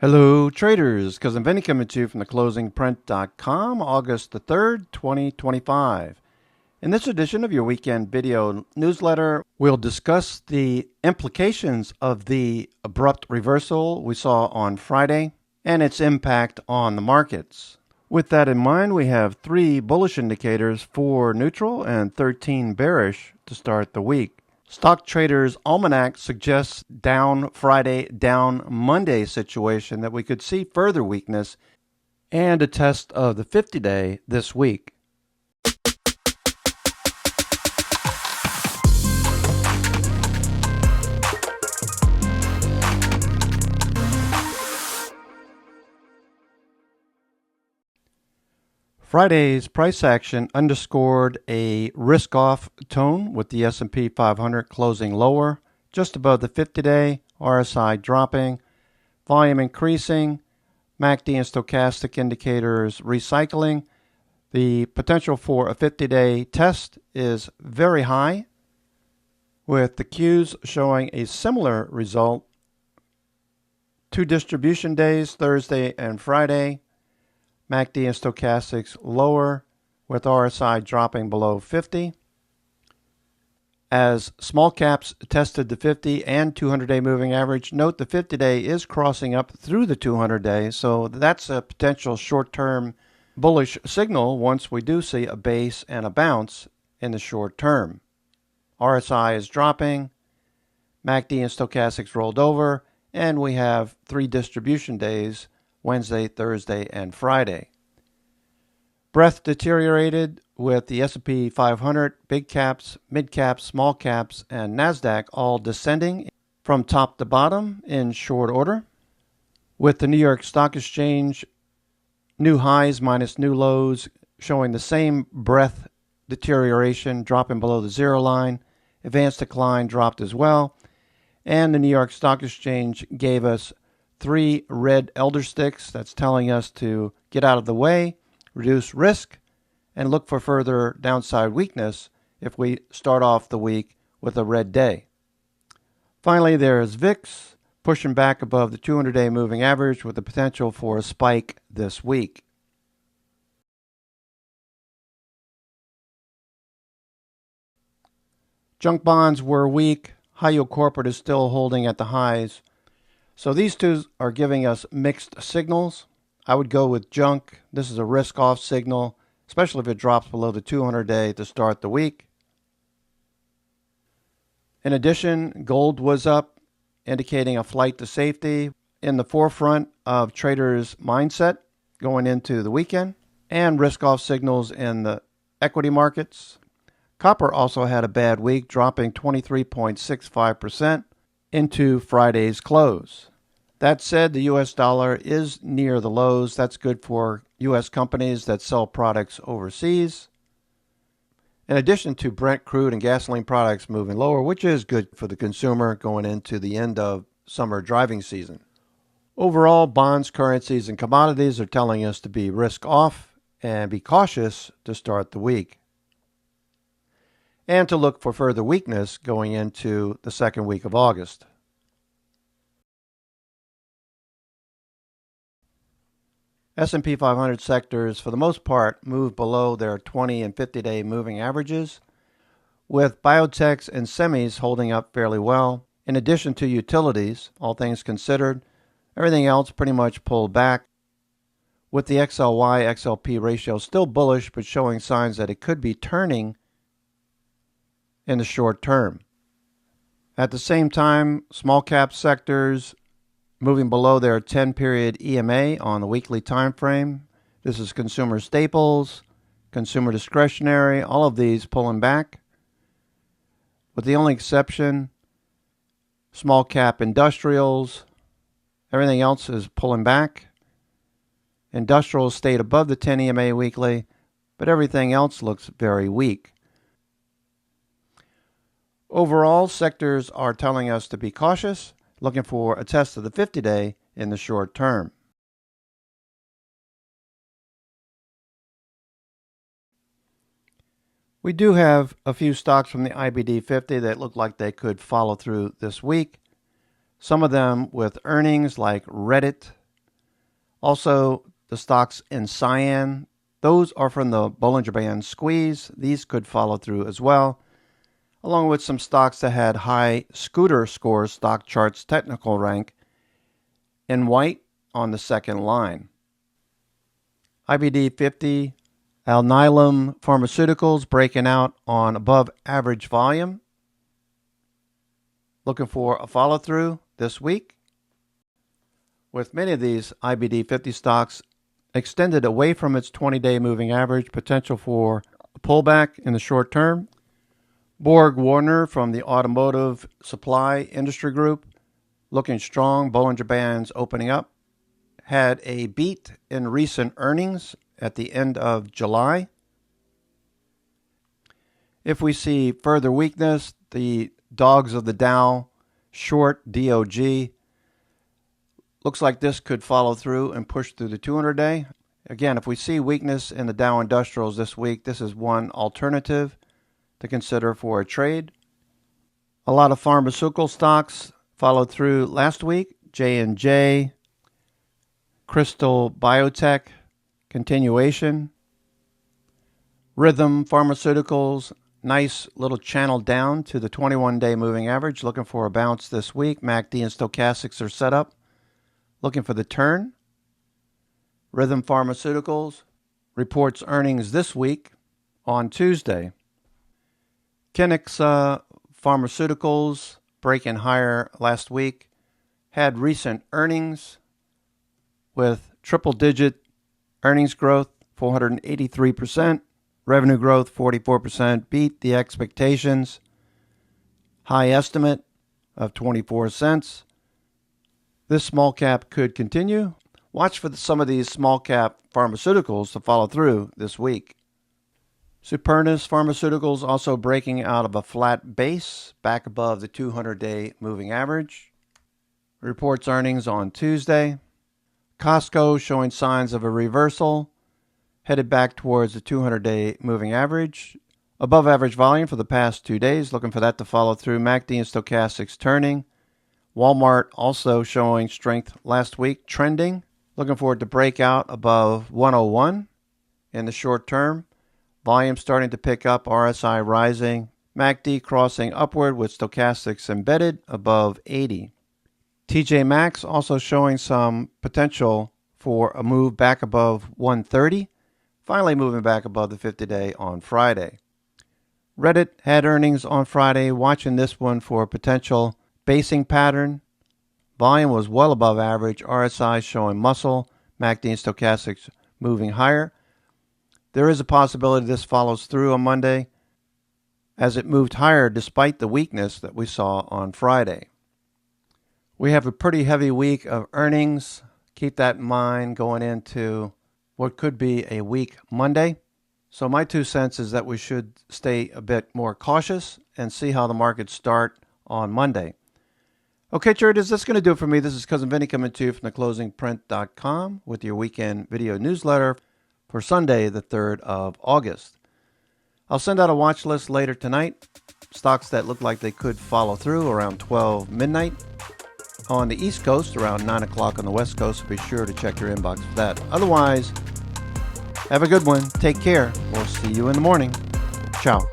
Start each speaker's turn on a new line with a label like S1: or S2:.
S1: Hello, traders. Cousin Vinny coming to you from theclosingprint.com, August the 3rd, 2025. In this edition of your weekend video newsletter, we'll discuss the implications of the abrupt reversal we saw on Friday and its impact on the markets. With that in mind, we have 3 bullish indicators, 4 neutral and 13 bearish to start the week. Stock Traders Almanac suggests down Friday, down Monday situation that we could see further weakness and a test of the 50-day this week. Friday's price action underscored a risk-off tone with the S&P 500 closing lower, just above the 50-day, RSI dropping, volume increasing, MACD and stochastic indicators recycling. The potential for a 50-day test is very high, with the Qs showing a similar result. 2 distribution days, Thursday and Friday. MACD and stochastics lower, with RSI dropping below 50. As small caps tested the 50 and 200-day moving average, note the 50-day is crossing up through the 200-day, so that's a potential short-term bullish signal once we do see a base and a bounce in the short term. RSI is dropping, MACD and stochastics rolled over, and we have 3 distribution days, Wednesday, Thursday, and Friday. Breadth deteriorated with the S&P 500, big caps, mid caps, small caps, and NASDAQ all descending from top to bottom in short order. With the New York Stock Exchange, new highs minus new lows showing the same breadth deterioration, dropping below the zero line. Advanced decline dropped as well. And the New York Stock Exchange gave us 3 red elder sticks. That's telling us to get out of the way, reduce risk, and look for further downside weakness if we start off the week with a red day. Finally, there's VIX pushing back above the 200-day moving average with the potential for a spike this week. Junk bonds were weak. High yield corporate is still holding at the highs. So these two are giving us mixed signals. I would go with junk. This is a risk-off signal, especially if it drops below the 200-day to start the week. In addition, gold was up, indicating a flight to safety in the forefront of traders' mindset going into the weekend, and risk-off signals in the equity markets. Copper also had a bad week, dropping 23.65% into Friday's close. That said, the U.S. dollar is near the lows. That's good for U.S. companies that sell products overseas. In addition to Brent crude and gasoline products moving lower, which is good for the consumer going into the end of summer driving season. Overall, bonds, currencies, and commodities are telling us to be risk off and be cautious to start the week, and to look for further weakness going into the second week of August. S&P 500 sectors, for the most part, moved below their 20 and 50-day moving averages, with biotechs and semis holding up fairly well. In addition to utilities, all things considered, everything else pretty much pulled back, with the XLY-XLP ratio still bullish but showing signs that it could be turning in the short term. At the same time, small cap sectors moving below their 10-period EMA on the weekly time frame. This is consumer staples, consumer discretionary, all of these pulling back, with the only exception small cap industrials. Everything else is pulling back. Industrials stayed above the 10 EMA weekly, but everything else looks very weak. Overall, sectors are telling us to be cautious, looking for a test of the 50-day in the short term. We do have a few stocks from the IBD 50 that look like they could follow through this week. Some of them with earnings like Reddit, Also, the stocks in cyan, those are from the Bollinger Band squeeze. These could follow through as well, along with some stocks that had high scooter scores, stock charts technical rank, in white on the second line. IBD 50, Alnylam Pharmaceuticals breaking out on above average volume. Looking for a follow through this week. With many of these IBD 50 stocks extended away from its 20-day moving average, potential for a pullback in the short term. Borg Warner from the Automotive Supply Industry Group, looking strong. Bollinger Bands opening up. Had a beat in recent earnings at the end of July. If we see further weakness, the dogs of the Dow, short DOG, looks like this could follow through and push through the 200-day. Again, if we see weakness in the Dow Industrials this week, this is one alternative to consider for a trade. A lot of pharmaceutical stocks followed through last week. J&J, Crystal Biotech, continuation. Rhythm Pharmaceuticals, nice little channel down to the 21-day moving average. Looking for a bounce this week. MACD and stochastics are set up. Looking for the turn. Rhythm Pharmaceuticals reports earnings this week on Tuesday. Kinexa Pharmaceuticals breaking higher last week. Had recent earnings with triple-digit earnings growth, 483%. Revenue growth, 44%. Beat the expectations. High estimate of 24 cents. This small cap could continue. Watch for some of these small cap pharmaceuticals to follow through this week. Supernus Pharmaceuticals also breaking out of a flat base, back above the 200-day moving average. Reports earnings on Tuesday. Costco showing signs of a reversal, headed back towards the 200-day moving average. Above average volume for the past 2 days, looking for that to follow through. MACD and stochastics turning. Walmart also showing strength last week, trending. Looking for it to break out above 101 in the short term. Volume starting to pick up, RSI rising. MACD crossing upward with stochastics embedded above 80. TJ Maxx also showing some potential for a move back above 130. Finally moving back above the 50-day on Friday. Reddit had earnings on Friday. Watching this one for a potential basing pattern. Volume was well above average. RSI showing muscle. MACD and stochastics moving higher. There is a possibility this follows through on Monday as it moved higher despite the weakness that we saw on Friday. We have a pretty heavy week of earnings. Keep that in mind going into what could be a weak Monday. So my 2 cents is that we should stay a bit more cautious and see how the markets start on Monday. Okay, traders, that's going to do it for me. This is Cousin Vinny coming to you from theclosingprint.com with your weekend video newsletter for Sunday, the 3rd of August. I'll send out a watch list later tonight. Stocks that look like they could follow through around 12 midnight on the East Coast, around 9 o'clock on the West Coast. So be sure to check your inbox for that. Otherwise, have a good one. Take care. We'll see you in the morning. Ciao.